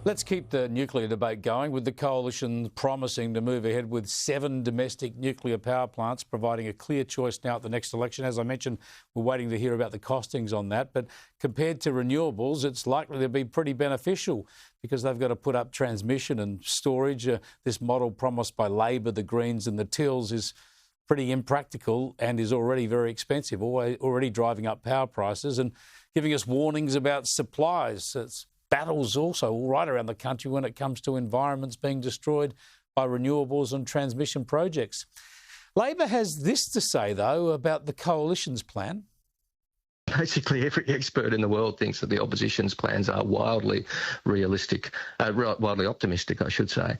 Let's keep the nuclear debate going, with the coalition promising to move ahead with 7 domestic nuclear power plants, providing a clear choice now at the next election. As I mentioned, we're waiting to hear about the costings on that. But compared to renewables, it's likely to be pretty beneficial because they've got to put up transmission and storage. This model promised by Labor, the Greens and the Tills is pretty impractical and is already very expensive, already driving up power prices and giving us warnings about supplies. It's battles also all right around the country when it comes to environments being destroyed by renewables and transmission projects. Labor has this to say, though, about the coalition's plan. Basically, every expert in the world thinks that the opposition's plans are wildly optimistic, I should say.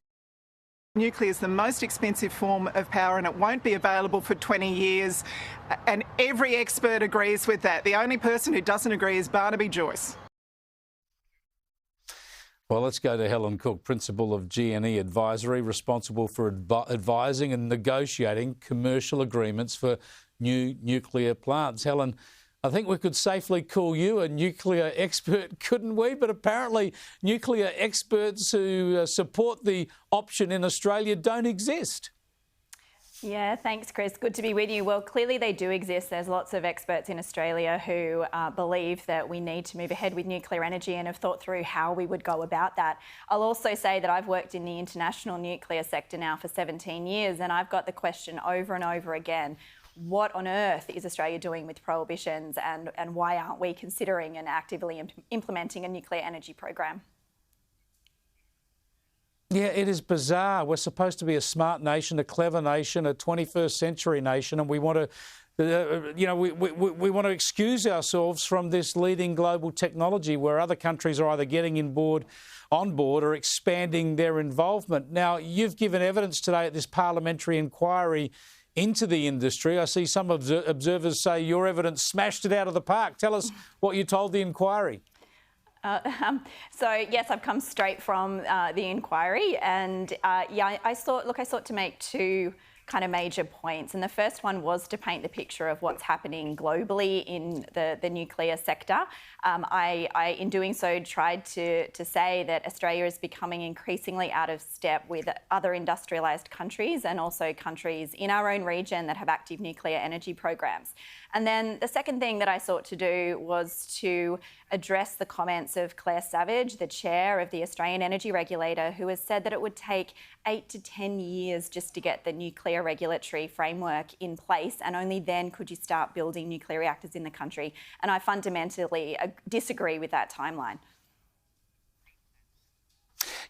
Nuclear is the most expensive form of power and it won't be available for 20 years. And every expert agrees with that. The only person who doesn't agree is Barnaby Joyce. Well, let's go to Helen Cook, Principal of G&E Advisory, responsible for advising and negotiating commercial agreements for new nuclear plants. Helen, I think we could safely call you a nuclear expert, couldn't we? But apparently nuclear experts who support the option in Australia don't exist. Yeah, thanks, Chris. Good to be with you. Well, clearly they do exist. There's lots of experts in Australia who believe that we need to move ahead with nuclear energy and have thought through how we would go about that. I'll also say that I've worked in the international nuclear sector now for 17 years and I've got the question over and over again, what on earth is Australia doing with prohibitions and why aren't we considering and actively implementing a nuclear energy program? Yeah, it is bizarre. We're supposed to be a smart nation, a clever nation, a 21st century nation, and we want to, we want to excuse ourselves from this leading global technology where other countries are either getting on board or expanding their involvement. Now, you've given evidence today at this parliamentary inquiry into the industry. I see some observers say your evidence smashed it out of the park. Tell us what you told the inquiry. So yes, I've come straight from the inquiry, and I sought to make 2 kind of major points. And the first one was to paint the picture of what's happening globally in the nuclear sector. I, in doing so, tried to say that Australia is becoming increasingly out of step with other industrialised countries and also countries in our own region that have active nuclear energy programs. And then the second thing that I sought to do was to address the comments of Claire Savage, the chair of the Australian Energy Regulator, who has said that it would take 8 to 10 years just to get the nuclear regulatory framework in place, and only then could you start building nuclear reactors in the country. And I fundamentally disagree with that timeline.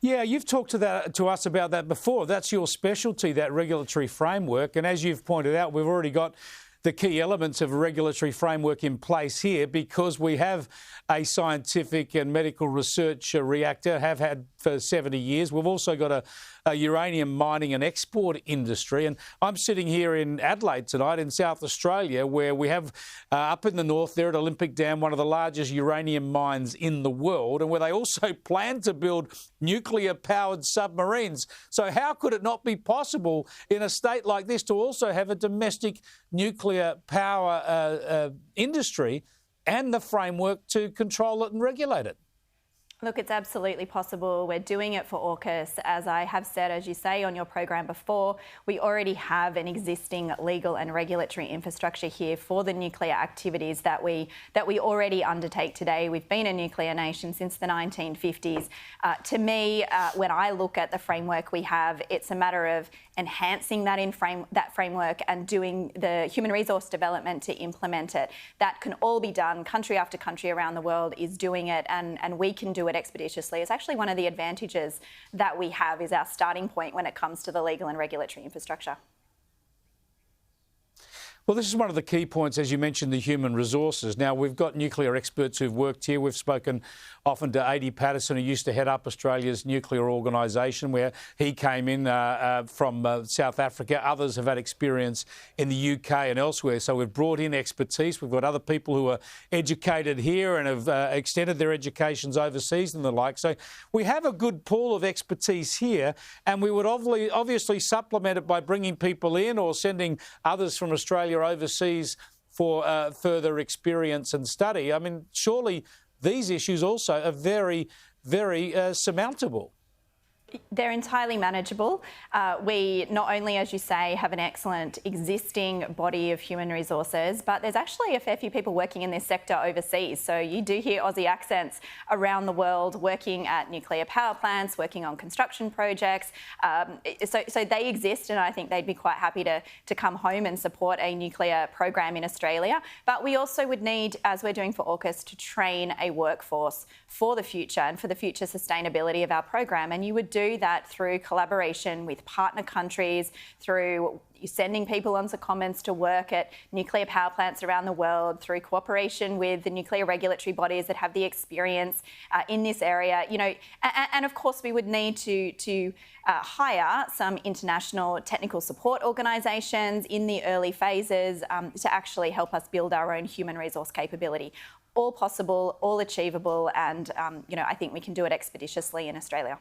Yeah, you've talked to us about that before. That's your specialty, that regulatory framework. And as you've pointed out, we've already got the key elements of a regulatory framework in place here because we have a scientific and medical research reactor, have had for 70 years. We've also got a uranium mining and export industry. And I'm sitting here in Adelaide tonight in South Australia, where we have up in the north there at Olympic Dam, one of the largest uranium mines in the world, and where they also plan to build nuclear-powered submarines. So how could it not be possible in a state like this to also have a domestic nuclear power industry and the framework to control it and regulate it? Look, it's absolutely possible. We're doing it for AUKUS. As I have said, as you say on your program before, we already have an existing legal and regulatory infrastructure here for the nuclear activities that we already undertake today. We've been a nuclear nation since the 1950s. To me, when I look at the framework we have, it's a matter of enhancing that framework and doing the human resource development to implement it. That can all be done. Country after country around the world is doing it, and we can do it expeditiously. It's actually one of the advantages that we have, is our starting point when it comes to the legal and regulatory infrastructure. Well, this is one of the key points, as you mentioned, the human resources. Now, we've got nuclear experts who've worked here. We've spoken often to A.D. Patterson, who used to head up Australia's nuclear organisation, where he came in from South Africa. Others have had experience in the UK and elsewhere. So we've brought in expertise. We've got other people who are educated here and have extended their educations overseas and the like. So we have a good pool of expertise here, and we would obviously supplement it by bringing people in or sending others from Australia overseas for further experience and study. I mean, surely these issues also are very, very surmountable. They're entirely manageable. We not only, as you say, have an excellent existing body of human resources, but there's actually a fair few people working in this sector overseas. So you do hear Aussie accents around the world working at nuclear power plants, working on construction projects. So they exist, and I think they'd be quite happy to come home and support a nuclear program in Australia. But we also would need, as we're doing for AUKUS, to train a workforce for the future and for the future sustainability of our program. And you would do that through collaboration with partner countries, through sending people onto commons to work at nuclear power plants around the world, through cooperation with the nuclear regulatory bodies that have the experience in this area. You know, and of course we would need to hire some international technical support organisations in the early phases to actually help us build our own human resource capability. All possible, all achievable, and you know, I think we can do it expeditiously in Australia.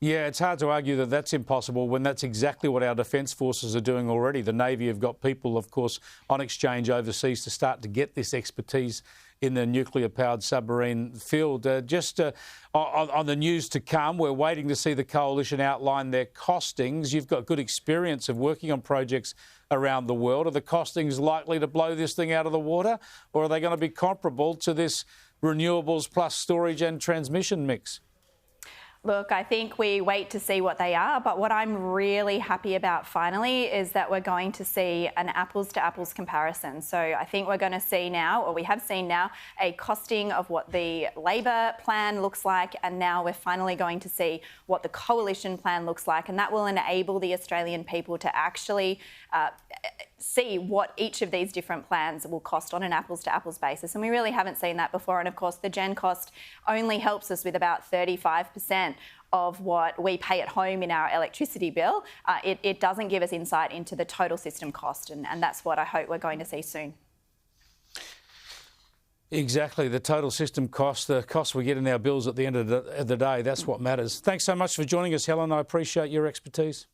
Yeah, it's hard to argue that that's impossible when that's exactly what our defence forces are doing already. The Navy have got people, of course, on exchange overseas to start to get this expertise in the nuclear-powered submarine field. On the news to come, we're waiting to see the coalition outline their costings. You've got good experience of working on projects around the world. Are the costings likely to blow this thing out of the water, or are they going to be comparable to this renewables plus storage and transmission mix? Look, I think we wait to see what they are, but what I'm really happy about finally is that we're going to see an apples to apples comparison. So I think we're going to see now, or we have seen now, a costing of what the Labor plan looks like, and now we're finally going to see what the coalition plan looks like, and that will enable the Australian people to actually see what each of these different plans will cost on an apples to apples basis. And we really haven't seen that before. And of course, the gen cost only helps us with about 35% of what we pay at home in our electricity bill. It doesn't give us insight into the total system cost. And that's what I hope we're going to see soon. Exactly, the total system cost, the cost we get in our bills at the end of the day, that's what matters. Thanks so much for joining us, Helen. I appreciate your expertise.